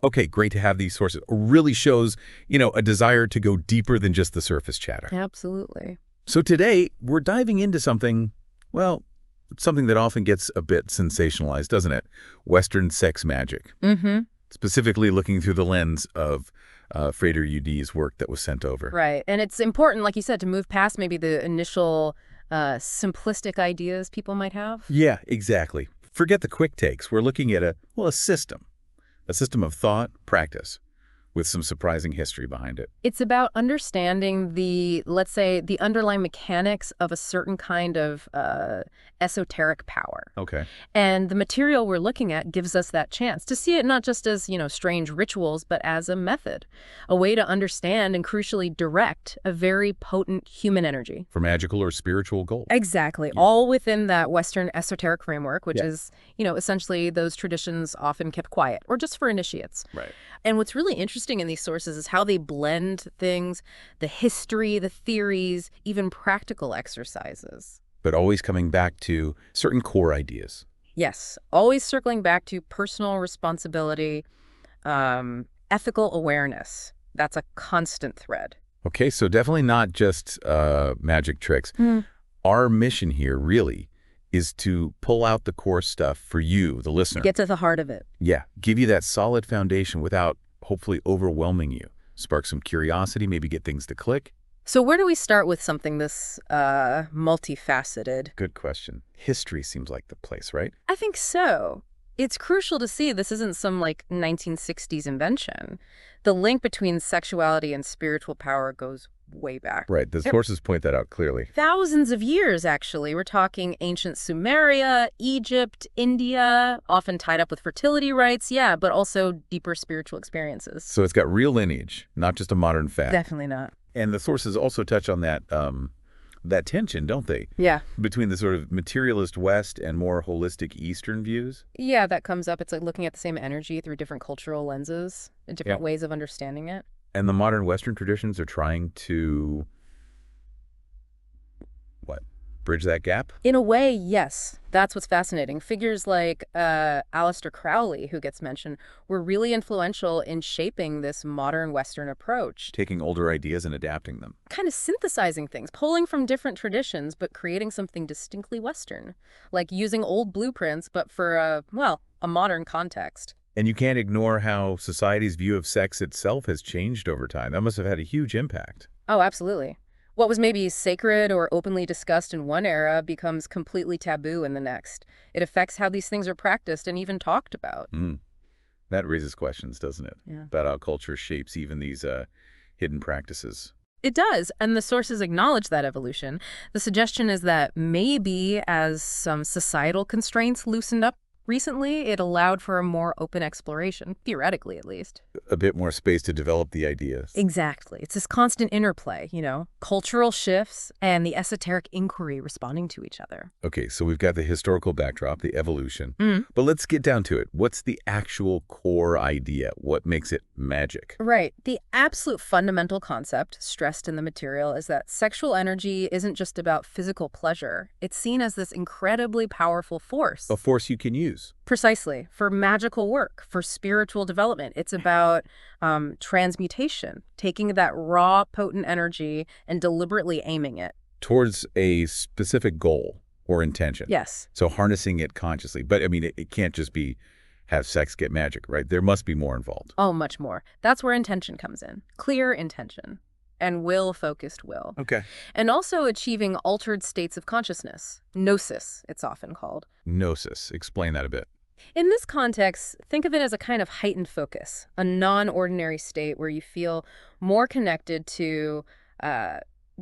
Okay, great to have these sources. It really shows, a desire to go deeper than just the surface chatter. Absolutely. So today, we're diving into something, well, something that often gets a bit sensationalized, doesn't it? Western sex magic. Mm-hmm. Specifically looking through the lens of Frater UD's work that was sent over. Right. And it's important, like you said, to move past maybe the initial simplistic ideas people might have. Yeah, exactly. Forget the quick takes. We're looking at a system of thought, practice, with some surprising history behind it. It's about understanding let's say, the underlying mechanics of a certain kind of esoteric power. Okay. And the material we're looking at gives us that chance to see it not just as, strange rituals, but as a method, a way to understand and crucially direct a very potent human energy. For magical or spiritual goals. Exactly. Yeah. All within that Western esoteric framework, which Yeah. is, essentially those traditions often kept quiet or just for initiates. Right. And what's really interesting in these sources is how they blend things, the history, the theories, even practical exercises. But always coming back to certain core ideas. Yes, always circling back to personal responsibility, ethical awareness. That's a constant thread. Okay, so definitely not just magic tricks. Our mission here really is to pull out the core stuff for you, the listener. Get to the heart of it. Yeah, give you that solid foundation without hopefully overwhelming you. Spark some curiosity, maybe get things to click. So where do we start with something this multifaceted? Good question. History seems like the place, right? I think so. It's crucial to see this isn't some 1960s invention. The link between sexuality and spiritual power goes way back. Right, the sources point that out clearly. Thousands of years, actually. We're talking ancient Sumeria, Egypt, India, often tied up with fertility rites, yeah, but also deeper spiritual experiences. So it's got real lineage, not just a modern fad. Definitely not. And the sources also touch on that that tension, don't they? Yeah. Between the sort of materialist West and more holistic Eastern views? Yeah, that comes up. It's like looking at the same energy through different cultural lenses and different ways of understanding it. And the modern Western traditions are trying to, bridge that gap? In a way, yes. That's what's fascinating. Figures like Aleister Crowley, who gets mentioned, were really influential in shaping this modern Western approach. Taking older ideas and adapting them. Kind of synthesizing things, pulling from different traditions, but creating something distinctly Western. Like using old blueprints, but for a modern context. And you can't ignore how society's view of sex itself has changed over time. That must have had a huge impact. Oh, absolutely. What was maybe sacred or openly discussed in one era becomes completely taboo in the next. It affects how these things are practiced and even talked about. That raises questions, doesn't it? Yeah. About how culture shapes even these hidden practices. It does, and the sources acknowledge that evolution. The suggestion is that maybe as some societal constraints loosened up recently, it allowed for a more open exploration, theoretically at least. A bit more space to develop the ideas. Exactly. It's this constant interplay, cultural shifts and the esoteric inquiry responding to each other. Okay, so we've got the historical backdrop, the evolution. But let's get down to it. What's the actual core idea? What makes it magic? Right. The absolute fundamental concept stressed in the material is that sexual energy isn't just about physical pleasure. It's seen as this incredibly powerful force. A force you can use. Precisely. For magical work, for spiritual development. It's about transmutation, taking that raw, potent energy and deliberately aiming it. Towards a specific goal or intention. Yes. So harnessing it consciously. But, it can't just be have sex, get magic, right? There must be more involved. Oh, much more. That's where intention comes in. Clear intention. And will-focused will. Okay. And also achieving altered states of consciousness. Gnosis, it's often called. Gnosis. Explain that a bit. In this context, think of it as a kind of heightened focus, a non-ordinary state where you feel more connected to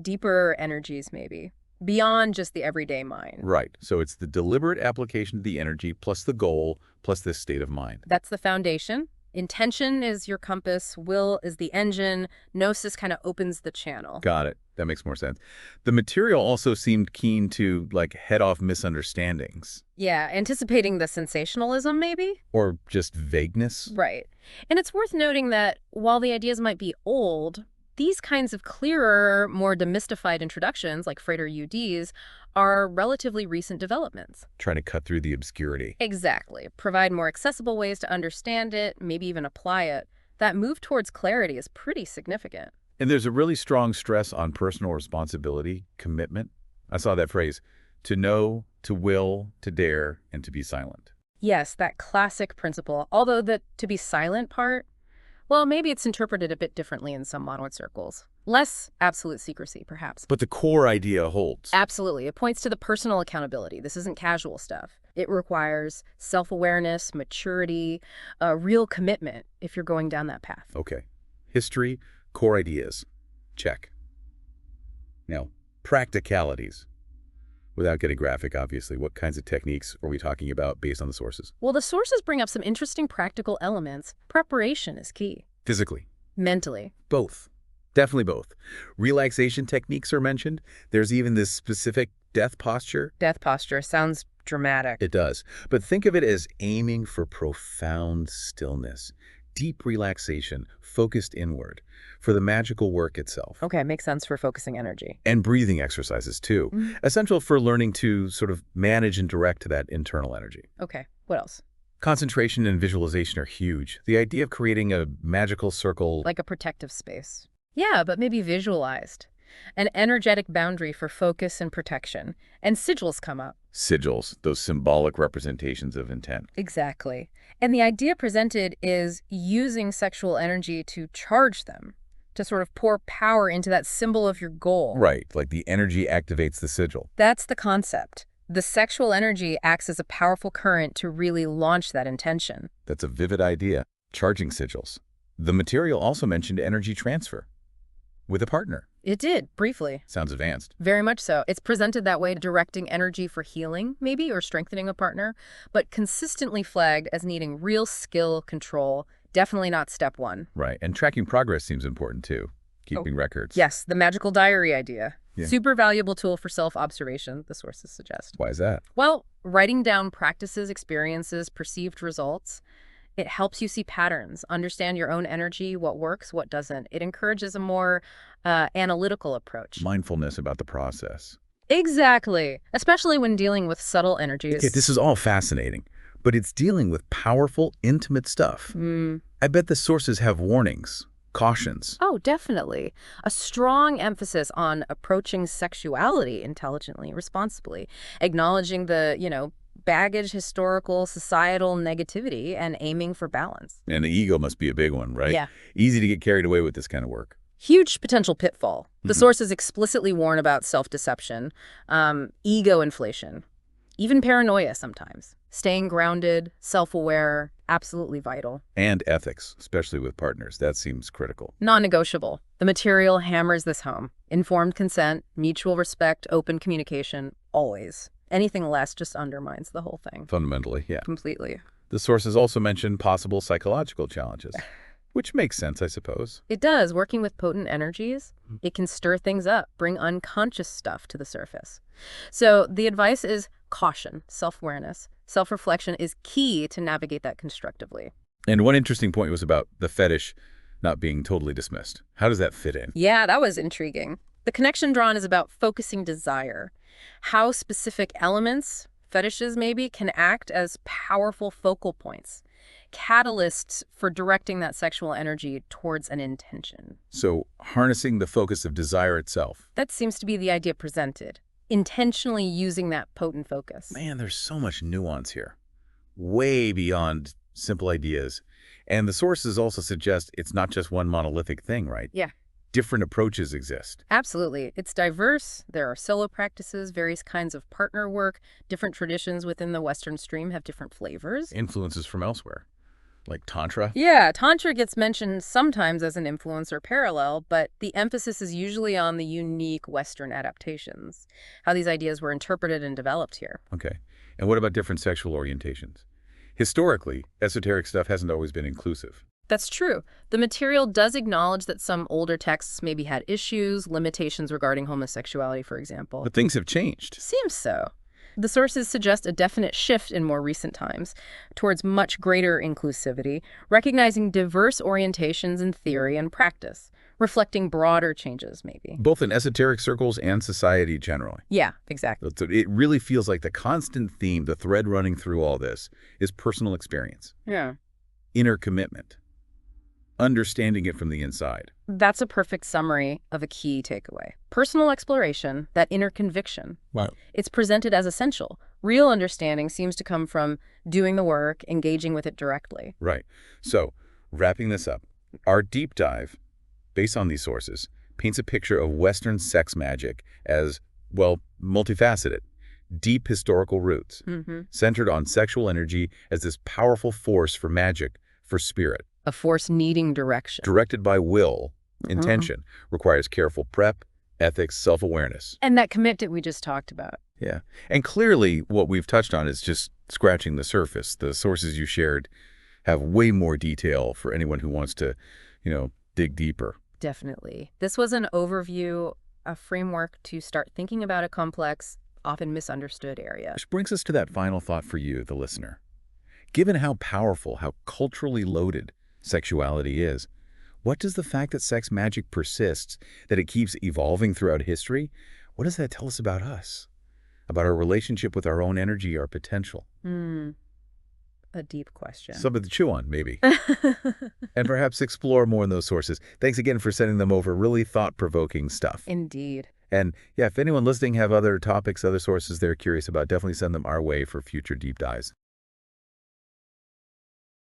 deeper energies, maybe, beyond just the everyday mind. Right. So it's the deliberate application of the energy plus the goal plus this state of mind. That's the foundation. Intention is your compass, will is the engine, gnosis kind of opens the channel. Got it. That makes more sense. The material also seemed keen to, head off misunderstandings. Yeah, anticipating the sensationalism, maybe? Or just vagueness. Right. And it's worth noting that while the ideas might be old, These kinds of clearer, more demystified introductions, like Frater UDs, are relatively recent developments. Trying to cut through the obscurity. Exactly. Provide more accessible ways to understand it, maybe even apply it. That move towards clarity is pretty significant. And there's a really strong stress on personal responsibility, commitment. I saw that phrase, to know, to will, to dare, and to be silent. Yes, that classic principle, although the to be silent part, well, maybe it's interpreted a bit differently in some modern circles. Less absolute secrecy, perhaps. But the core idea holds. Absolutely. It points to the personal accountability. This isn't casual stuff. It requires self-awareness, maturity, a real commitment if you're going down that path. Okay. History, core ideas. Check. Now, practicalities. Without getting graphic, obviously, what kinds of techniques are we talking about based on the sources? Well, the sources bring up some interesting practical elements. Preparation is key. Physically. Mentally. Both. Definitely both. Relaxation techniques are mentioned. There's even this specific death posture. Death posture sounds dramatic. It does. But think of it as aiming for profound stillness, deep relaxation, focused inward, for the magical work itself. Okay, makes sense for focusing energy. And breathing exercises, too. Essential for learning to sort of manage and direct that internal energy. Okay, what else? Concentration and visualization are huge. The idea of creating a magical circle. Like a protective space. Yeah, but maybe visualized. An energetic boundary for focus and protection. And sigils come up. Sigils, those symbolic representations of intent. Exactly. And the idea presented is using sexual energy to charge them, to sort of pour power into that symbol of your goal. Right, like the energy activates the sigil. That's the concept. The sexual energy acts as a powerful current to really launch that intention. That's a vivid idea. Charging sigils. The material also mentioned energy transfer. With a partner. It did, briefly. Sounds advanced. Very much so. It's presented that way, directing energy for healing, maybe, or strengthening a partner, but consistently flagged as needing real skill, control. Definitely not step one. Right, and tracking progress seems important, too. Keeping records. Yes, the magical diary idea. Yeah. Super valuable tool for self-observation, the sources suggest. Why is that? Well, writing down practices, experiences, perceived results, it helps you see patterns, understand your own energy, what works, what doesn't. It encourages a more analytical approach. Mindfulness about the process. Exactly, especially when dealing with subtle energies. Okay, this is all fascinating, but it's dealing with powerful, intimate stuff. I bet the sources have warnings, cautions. Oh, definitely. A strong emphasis on approaching sexuality intelligently, responsibly, acknowledging the, baggage, historical, societal negativity, and aiming for balance. And the ego must be a big one, right? Yeah. Easy to get carried away with this kind of work. Huge potential pitfall. The sources explicitly warn about self-deception, ego inflation, even paranoia sometimes. Staying grounded, self-aware, absolutely vital. And ethics, especially with partners. That seems critical. Non-negotiable. The material hammers this home. Informed consent, mutual respect, open communication, always. Anything less just undermines the whole thing. Fundamentally, yeah. Completely. The sources also mention possible psychological challenges, which makes sense, I suppose. It does. Working with potent energies, it can stir things up, bring unconscious stuff to the surface. So the advice is caution, self-awareness. Self-reflection is key to navigate that constructively. And one interesting point was about the fetish not being totally dismissed. How does that fit in? Yeah, that was intriguing. The connection drawn is about focusing desire. How specific elements, fetishes maybe, can act as powerful focal points, catalysts for directing that sexual energy towards an intention. So harnessing the focus of desire itself. That seems to be the idea presented. Intentionally using that potent focus. Man, there's so much nuance here. Way beyond simple ideas. And the sources also suggest it's not just one monolithic thing, right? Yeah. Different approaches exist. Absolutely. It's diverse. There are solo practices, various kinds of partner work. Different traditions within the Western stream have different flavors. Influences from elsewhere, like Tantra. Yeah, Tantra gets mentioned sometimes as an influence or parallel, but the emphasis is usually on the unique Western adaptations, how these ideas were interpreted and developed here. Okay. And what about different sexual orientations? Historically, esoteric stuff hasn't always been inclusive. That's true. The material does acknowledge that some older texts maybe had issues, limitations regarding homosexuality, for example. But things have changed. Seems so. The sources suggest a definite shift in more recent times towards much greater inclusivity, recognizing diverse orientations in theory and practice. reflecting broader changes, maybe. Both in esoteric circles and society generally. Yeah, exactly. So it really feels like the constant theme, the thread running through all this, is personal experience, Yeah. inner commitment, understanding it from the inside. That's a perfect summary of a key takeaway. Personal exploration, that inner conviction. Wow. It's presented as essential. Real understanding seems to come from doing the work, engaging with it directly. Right. So, wrapping this up, our deep dive, based on these sources, paints a picture of Western sex magic as, well, multifaceted, deep historical roots, centered on sexual energy as this powerful force for magic, for spirit. A force needing direction. Directed by will, intention, requires careful prep, ethics, self-awareness. And that commitment we just talked about. Yeah. And clearly what we've touched on is just scratching the surface. The sources you shared have way more detail for anyone who wants to, dig deeper. Definitely. This was an overview, a framework to start thinking about a complex, often misunderstood area. Which brings us to that final thought for you, the listener. Given how powerful, how culturally loaded sexuality is, what does the fact that sex magic persists, that it keeps evolving throughout history, what does that tell us about us? About our relationship with our own energy, our potential? A deep question. Something to chew on, maybe. And perhaps explore more in those sources. Thanks again for sending them over. Really thought-provoking stuff. Indeed. And yeah, if anyone listening have other topics, other sources they're curious about, definitely send them our way for future deep dives.